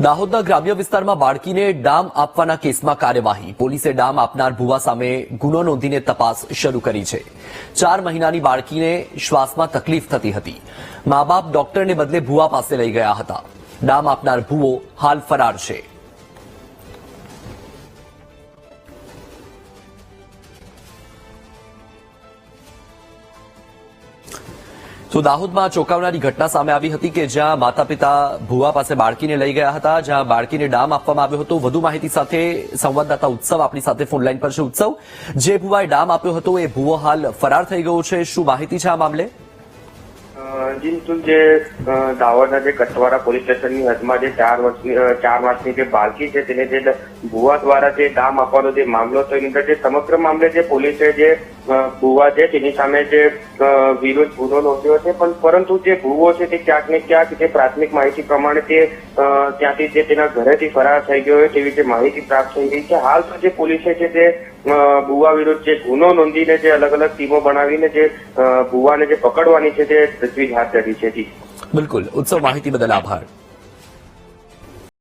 દાહોદના ગ્રામ્ય વિસ્તારમાં બાળકીને ડામ આપવાના કેસમાં કાર્યવાહી. પોલીસે ડામ આપનાર ભુવા સામે ગુનો નોંધીને તપાસ શરૂ કરી છે. 4 મહિનાની બાળકીને શ્વાસમાં તકલીફ થતી હતી. મા બાપ ડોક્ટરને બદલે ભુવા પાસે લઈ ગયા હતા. ડામ આપનાર ભુવો હાલ ફરાર છે. તો દાહોદમાં ચોંકાવનારી ઘટના સામે આવી હતી કે જ્યાં માતા પિતા ભુવા પાસે બાળકીને લઈ ગયા હતા, જ્યાં બાળકીને ડામ આપવામાં આવ્યો હતો. વધુ માહિતી સાથે સંવાદદાતા ઉત્સવ આપણી સાથે ફોનલાઈન પર છે. ઉત્સવ, જે ભુવાએ ડામ આપ્યો હતો એ ભુવો હાલ ફરાર થઈ ગયો છે. શું માહિતી છે આ મામલે? જે દાહોદના જે કટવાડા પોલીસ સ્ટેશનની હદમાં જે 4 વર્ષની જે બાળકી છે તેને જે ભુવા દ્વારા જે ડામ આપવાનો જે મામલો હતો એની અંદર જે સમગ્ર મામલે જે પોલીસે જે ભુવા છે તેની સામે જે વિરુદ્ધ ગુનો નોંધ્યો છે, પણ પરંતુ જે ભુવો છે તે ક્યાંક ને ક્યાંક જે પ્રાથમિક માહિતી પ્રમાણે તે ત્યાંથી જે તેના ઘરેથી ફરાર થઈ ગયો હોય તેવી જે માહિતી પ્રાપ્ત થઈ રહી છે. હાલ તો જે પોલીસે છે તે ભુવા વિરુદ્ધ જે ગુનો નોંધીને જે અલગ અલગ ટીમો બનાવીને જે ભુવાને જે પકડવાની છે તે તજવીજ હાથ ધરી છે. બિલકુલ ઉત્સવ, માહિતી બદલ આભાર.